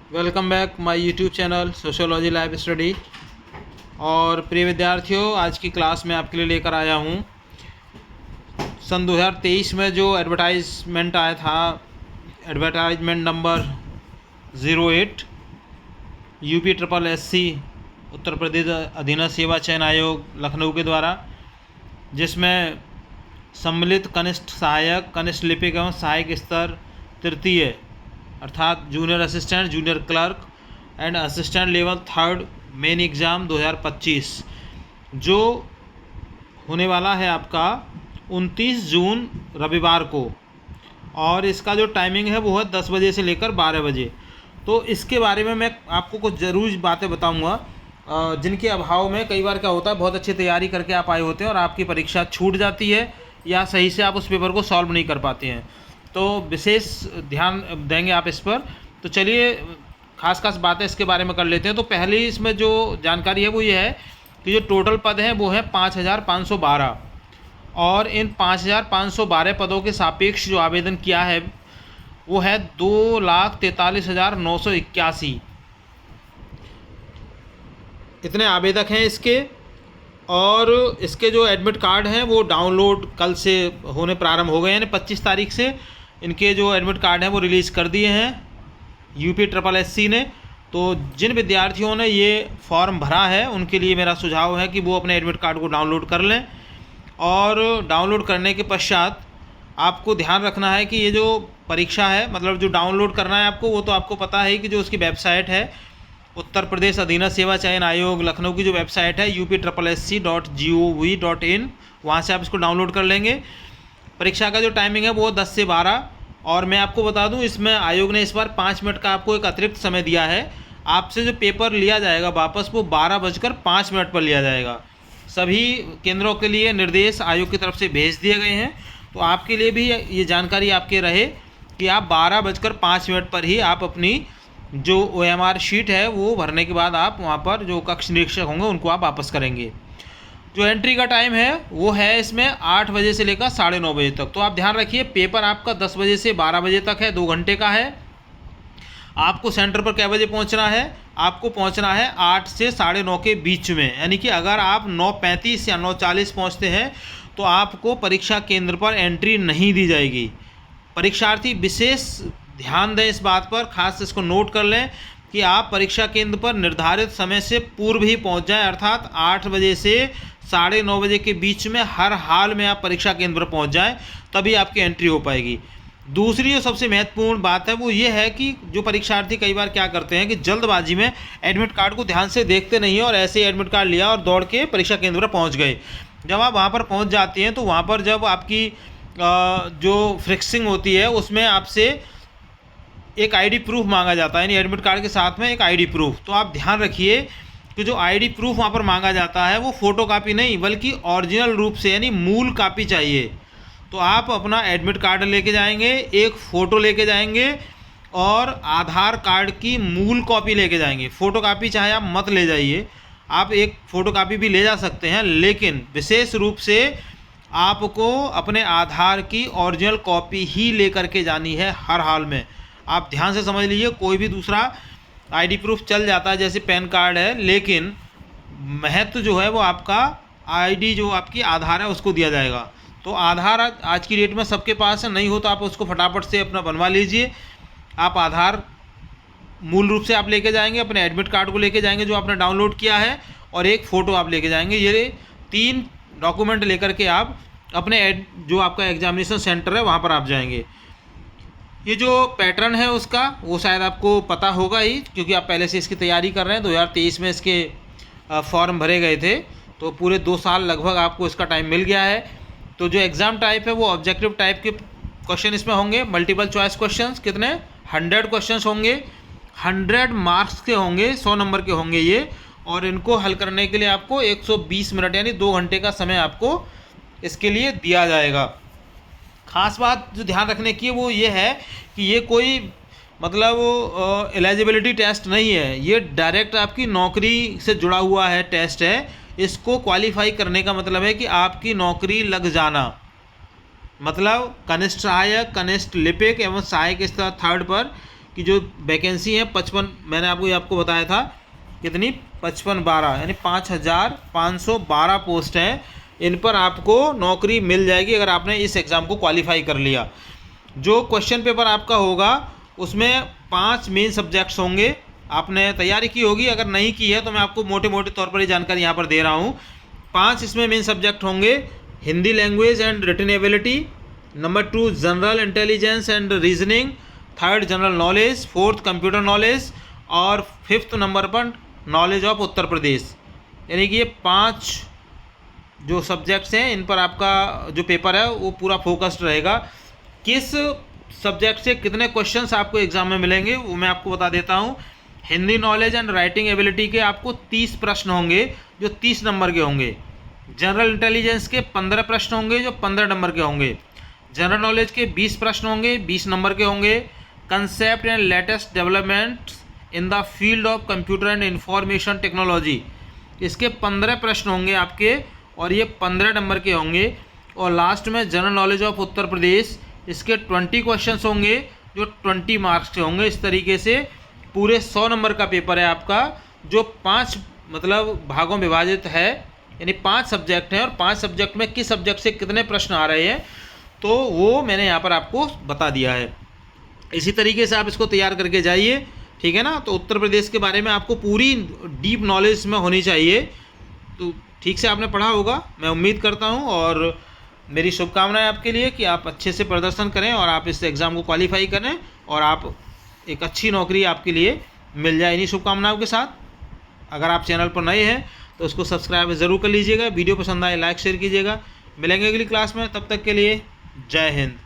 Welcome back my YouTube channel sociology live study. और प्रिय विद्यार्थियों, आज की क्लास में आपके लिए लेकर आया हूँ सन 2023 में जो एडवर्टाइजमेंट आया था, advertisement number 08 UP triple SC Uttar Pradesh अधीनस्थ सेवा चयन आयोग लखनऊ के द्वारा, जिसमें सम्मिलित कनिष्ठ सहायक, कनिष्ठ लिपिक एवं सहायक स्तर तृतीय अर्थात junior assistant, junior clerk and assistant level third main exam 2025 जो होने वाला है आपका 29 जून रविवार को। और इसका जो टाइमिंग है वो है 10 बजे से लेकर 12 बजे। तो इसके बारे में मैं आपको कुछ ज़रूर बातें बताऊंगा, जिनके अभाव में कई बार क्या होता है, बहुत अच्छी तैयारी करके आप आए होते हैं और आपकी परीक्षा छूट जाती है या सही से आप उस पेपर को सॉल्व नहीं कर पाते हैं। तो विशेष ध्यान देंगे आप इस पर। तो चलिए खास बातें इसके बारे में कर लेते हैं। तो पहली इसमें जो जानकारी है वो ये है कि जो टोटल पद हैं वो है 5512 और इन 5512 पदों के सापेक्ष जो आवेदन किया है वो है 2,43,981। इतने आवेदक हैं इसके। और इसके जो एडमिट कार्ड हैं वो डाउनलोड कल से होने प्रारंभ हो गए हैं, यानी 25 तारीख से इनके जो एडमिट कार्ड हैं वो रिलीज़ कर दिए हैं यूपी ट्रिपल एससी ने। तो जिन विद्यार्थियों ने ये फॉर्म भरा है उनके लिए मेरा सुझाव है कि वो अपने एडमिट कार्ड को डाउनलोड कर लें। और डाउनलोड करने के पश्चात आपको ध्यान रखना है कि ये जो परीक्षा है, मतलब जो डाउनलोड करना है आपको, वो तो आपको पता है कि जो उसकी वेबसाइट है उत्तर प्रदेश अधीनस्थ सेवा चयन आयोग लखनऊ की जो वेबसाइट है UPSSC.gov.in, वहाँ से आप इसको डाउनलोड कर लेंगे। परीक्षा का जो टाइमिंग है वो 10 से 12। और मैं आपको बता दूं, इसमें आयोग ने इस बार 5 मिनट का आपको एक अतिरिक्त समय दिया है। आपसे जो पेपर लिया जाएगा वापस, वो 12:05 पर लिया जाएगा। सभी केंद्रों के लिए निर्देश आयोग की तरफ से भेज दिए गए हैं। तो आपके लिए भी ये जानकारी आपके रहे कि आप 12:05 पर ही आप अपनी जो OMR शीट है वो भरने के बाद आप वहाँ पर जो कक्ष निरीक्षक होंगे उनको आप वापस करेंगे। जो एंट्री का टाइम है वो है इसमें 8 बजे से लेकर 9:30 बजे तक। तो आप ध्यान रखिए, पेपर आपका 10 बजे से 12 बजे तक है, 2 घंटे का है। आपको सेंटर पर कै बजे पहुंचना है? आपको पहुंचना है 8 से 9:30 के बीच में। यानी कि अगर आप 9:35 या 9:40 पहुंचते हैं तो आपको परीक्षा केंद्र पर एंट्री नहीं दी जाएगी। परीक्षार्थी विशेष ध्यान दें इस बात पर, खास इसको नोट कर लें कि आप परीक्षा केंद्र पर निर्धारित समय से पूर्व ही पहुंच जाएं, अर्थात 8 बजे से 9:30 बजे के बीच में हर हाल में आप परीक्षा केंद्र पर पहुंच जाएं, तभी आपकी एंट्री हो पाएगी। दूसरी जो सबसे महत्वपूर्ण बात है वो ये है कि जो परीक्षार्थी कई बार क्या करते हैं कि जल्दबाजी में एडमिट कार्ड को ध्यान से देखते नहीं हैं और ऐसे ही एडमिट कार्ड लिया और दौड़ के परीक्षा केंद्र पर पहुँच गए। जब आप वहाँ पर पहुँच जाती हैं तो वहाँ पर जब आपकी जो फिक्सिंग होती है उसमें आपसे एक आईडी प्रूफ मांगा जाता है, यानी एडमिट कार्ड के साथ में एक आईडी प्रूफ। तो आप ध्यान रखिए कि जो आईडी प्रूफ वहाँ पर मांगा जाता है वो फ़ोटो कापी नहीं बल्कि ओरिजिनल रूप से, यानी मूल कापी चाहिए। तो आप अपना एडमिट कार्ड लेके जाएंगे, एक फ़ोटो लेके जाएंगे और आधार कार्ड की मूल कॉपी लेके जाएंगे। फ़ोटो कापी चाहे आप मत ले जाइए, आप एक फ़ोटो कापी भी ले जा सकते हैं, लेकिन विशेष रूप से आपको अपने आधार की ओरिजिनल कॉपी ही लेकर के जानी है हर हाल में। आप ध्यान से समझ लीजिए, कोई भी दूसरा आईडी प्रूफ चल जाता है, जैसे पैन कार्ड है, लेकिन महत्व जो है वो आपका आईडी जो आपकी आधार है उसको दिया जाएगा। तो आधार आज की डेट में सबके पास है, नहीं हो तो आप उसको फटाफट से अपना बनवा लीजिए। आप आधार मूल रूप से आप लेके जाएंगे, अपने एडमिट कार्ड को लेके जाएंगे जो आपने डाउनलोड किया है, और एक फ़ोटो आप लेके जाएंगे। ये 3 डॉक्यूमेंट लेकर के आप अपने जो आपका एग्जामिनेशन सेंटर है वहाँ पर आप जाएंगे। ये जो पैटर्न है उसका वो शायद आपको पता होगा ही, क्योंकि आप पहले से इसकी तैयारी कर रहे हैं। 2023 में इसके फॉर्म भरे गए थे, तो पूरे 2 साल लगभग आपको इसका टाइम मिल गया है। तो जो एग्ज़ाम टाइप है वो ऑब्जेक्टिव टाइप के क्वेश्चन इसमें होंगे। मल्टीपल चॉइस क्वेश्चंस कितने 100 क्वेश्चंस होंगे, 100 मार्क्स के होंगे, 100 नंबर के होंगे ये। और इनको हल करने के लिए आपको 120 मिनट यानी 2 घंटे का समय आपको इसके लिए दिया जाएगा। खास बात जो ध्यान रखने की वो ये है कि ये कोई मतलब एलिजिबिलिटी टेस्ट नहीं है, ये डायरेक्ट आपकी नौकरी से जुड़ा हुआ है टेस्ट है। इसको क्वालिफाई करने का मतलब है कि आपकी नौकरी लग जाना, मतलब कनिष्ठ सहायक, कनिष्ठ लिपिक एवं सहायक स्तर थर्ड पर की जो वैकेंसी है 55, मैंने आपको बताया था कितनी, 5512 यानी 5512 पोस्ट हैं। इन पर आपको नौकरी मिल जाएगी अगर आपने इस एग्ज़ाम को क्वालिफाई कर लिया। जो क्वेश्चन पेपर आपका होगा उसमें 5 मेन सब्जेक्ट्स होंगे। आपने तैयारी की होगी, अगर नहीं की है तो मैं आपको मोटे मोटे तौर पर ये जानकारी यहाँ पर दे रहा हूँ। 5 इसमें मेन सब्जेक्ट होंगे। Hindi language and written ability, number 2 general intelligence and reasoning, 3rd general knowledge, 4th computer knowledge और 5th नंबर पर नॉलेज ऑफ उत्तर प्रदेश। यानी कि ये 5 जो सब्जेक्ट्स हैं इन पर आपका जो पेपर है वो पूरा फोकस्ड रहेगा। किस सब्जेक्ट से कितने क्वेश्चंस आपको एग्जाम में मिलेंगे वो मैं आपको बता देता हूँ। Hindi knowledge and writing ability के आपको 30 प्रश्न होंगे जो 30 नंबर के होंगे। जनरल इंटेलिजेंस के 15 प्रश्न होंगे जो 15 नंबर के होंगे। जनरल नॉलेज के 20 प्रश्न होंगे 20 नंबर के होंगे। Concept and latest developments in the field of computer and information technology, इसके 15 प्रश्न होंगे आपके और ये 15 नंबर के होंगे। और लास्ट में general knowledge of Uttar Pradesh, इसके 20 क्वेश्चंस होंगे जो 20 मार्क्स के होंगे। इस तरीके से पूरे 100 नंबर का पेपर है आपका, जो 5 मतलब भागों में विभाजित है, यानी 5 सब्जेक्ट हैं और 5 सब्जेक्ट में किस सब्जेक्ट से कितने प्रश्न आ रहे हैं तो वो मैंने यहाँ पर आपको बता दिया है। इसी तरीके से आप इसको तैयार करके जाइए, ठीक है ना। तो उत्तर प्रदेश के बारे में आपको पूरी डीप नॉलेज में होनी चाहिए। तो ठीक से आपने पढ़ा होगा मैं उम्मीद करता हूँ, और मेरी शुभकामनाएं आपके लिए कि आप अच्छे से प्रदर्शन करें और आप इस एग्ज़ाम को क्वालिफाई करें और आप एक अच्छी नौकरी आपके लिए मिल जाए। इन्हीं शुभकामनाओं के साथ अगर आप चैनल पर नए हैं तो उसको सब्सक्राइब ज़रूर कर लीजिएगा। वीडियो पसंद आए लाइक शेयर कीजिएगा। मिलेंगे अगली क्लास में, तब तक के लिए जय हिंद।